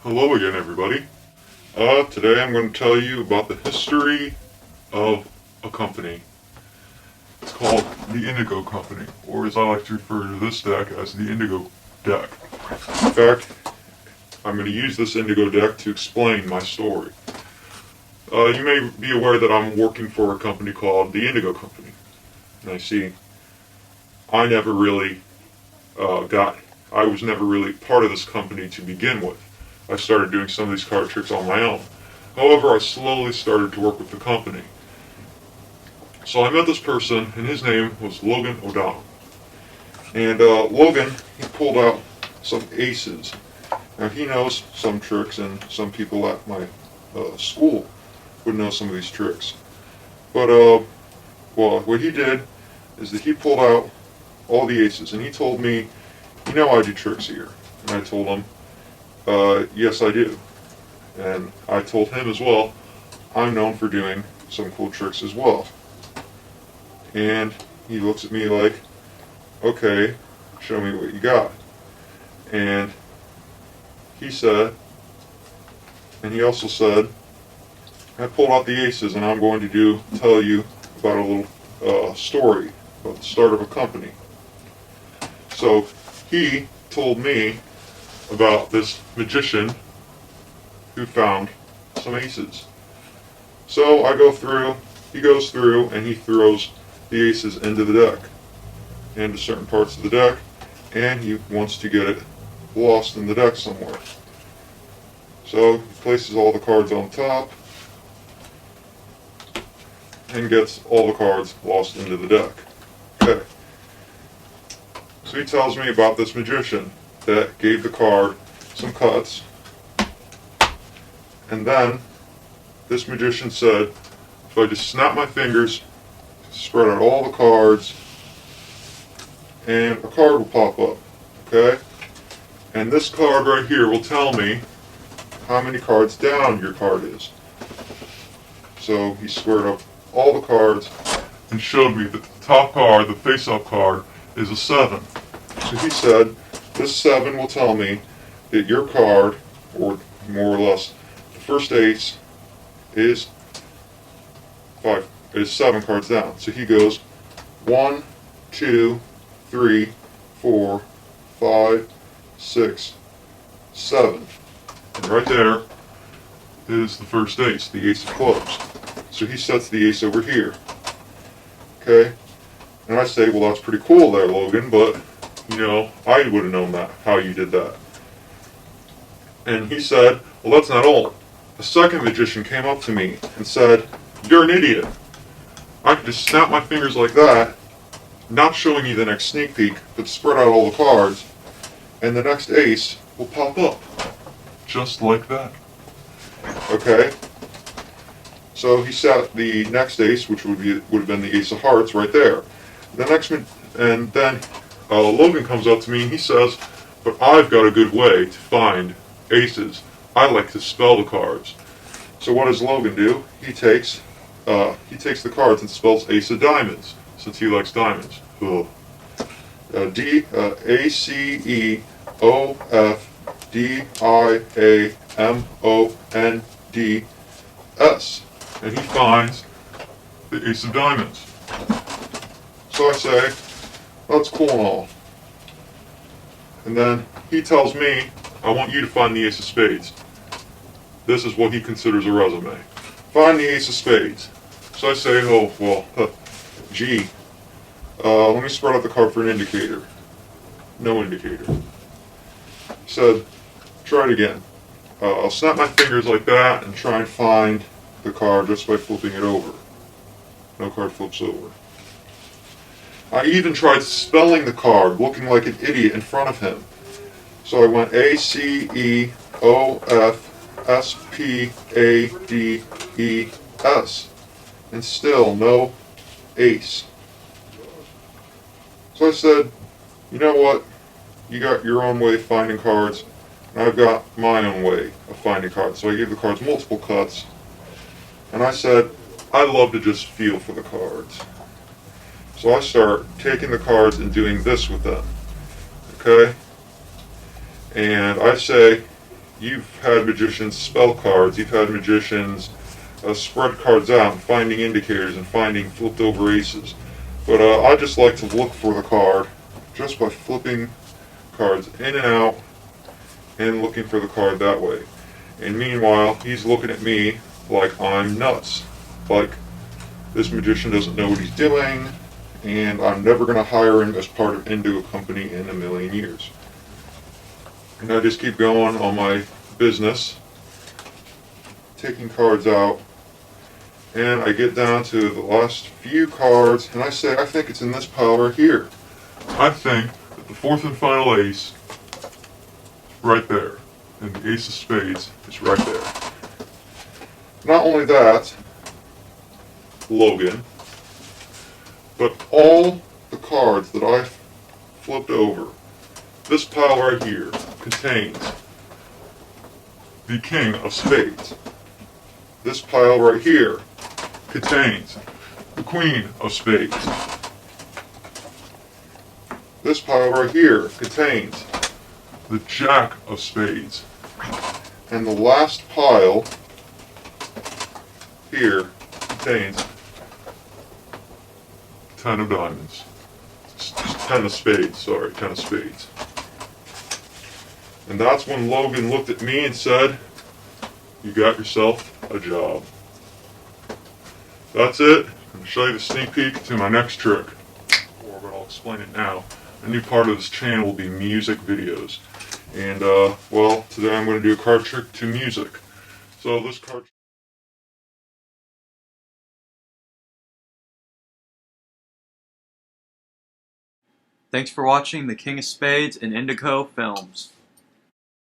Hello again, everybody. Today I'm going to tell you about the history of a company. It's called the Indigo Company, or as I like to refer to this deck as the Indigo deck. In fact, I'm going to use this Indigo deck to explain my story. You may be aware that I'm working for a company called the Indigo Company. And I never really I was never really part of this company to begin with. I started doing some of these card tricks on my own. However, I slowly started to work with the company. So I met this person, and his name was Logan O'Donnell. And Logan, he pulled out some aces. Now, he knows some tricks, and some people at my school would know some of these tricks. But, what he did is that he pulled out all the aces, and he told me, "You know I do tricks here." And I told him, "Yes, I do." And I told him as well, I'm known for doing some cool tricks as well. And he looks at me like, "Okay, show me what you got." And he said, and he also said, "I pulled out the aces, and I'm going to tell you about a little story about the start of a company." So he told me about this magician who found some aces. So he goes through, and he throws the aces into the deck, into certain parts of the deck, and he wants to get it lost in the deck somewhere. So he places all the cards on top, and gets all the cards lost into the deck. Okay. So he tells me about this magician that gave the card some cuts, and then this magician said, if I just snap my fingers, spread out all the cards, and a card will pop up, okay? And this card right here will tell me how many cards down your card is. So he squared up all the cards and showed me that the top card, the face-up card, is a 7. So he said, this 7 will tell me that your card, or more or less, the first ace is 7 cards down. So he goes 1, 2, 3, 4, 5, 6, 7. And right there is the first ace, the ace of clubs. So he sets the ace over here. Okay? And I say, well, that's pretty cool there, Logan, but I would have known that, how you did that. And he said, well, that's not all. A second magician came up to me and said, you're an idiot. I could just snap my fingers like that, not showing you the next sneak peek, but spread out all the cards, and the next ace will pop up. Just like that. Okay? So he set the next ace, which would have been the ace of hearts, right there. And then Logan comes up to me and he says, but I've got a good way to find aces. I like to spell the cards. So what does Logan do? He takes the cards and spells ace of diamonds, since he likes diamonds. ACEOFDIAMONDS. And he finds the ace of diamonds. So I say, that's cool and all. And then he tells me, I want you to find the ace of spades. This is what he considers a resume. Find the ace of spades. So I say, oh, well, let me spread out the card for an indicator. No indicator. He said, try it again. I'll snap my fingers like that and try and find the card just by flipping it over. No card flips over. I even tried spelling the card, looking like an idiot in front of him. So I went ACEOFSPADES, and still no ace. So I said, you know what? You got your own way of finding cards, and I've got my own way of finding cards. So I gave the cards multiple cuts, and I said, I love to just feel for the cards. So I start taking the cards and doing this with them. Okay? And I say, you've had magicians spell cards, you've had magicians spread cards out and finding indicators and finding flipped over aces. But I just like to look for the card just by flipping cards in and out and looking for the card that way. And meanwhile, he's looking at me like I'm nuts. Like this magician doesn't know what he's doing, and I'm never going to hire him as part of Indigo Company in a million years. And I just keep going on my business, taking cards out, and I get down to the last few cards, and I say, I think it's in this pile right here. I think that the fourth and final ace, right there, and the ace of spades is right there. Not only that, Logan, but all the cards that I flipped over, this pile right here contains the king of spades. This pile right here contains the queen of spades. This pile right here contains the jack of spades. And the last pile here contains 10 of diamonds. Just 10 of spades, sorry, 10 of spades. And that's when Logan looked at me and said, "You got yourself a job." That's it. I'm going to show you the sneak peek to my next trick. Or, but I'll explain it now. A new part of this channel will be music videos. And, well, today I'm going to do a card trick to music. So this card... Thanks for watching The King of Spades and Indigo Films.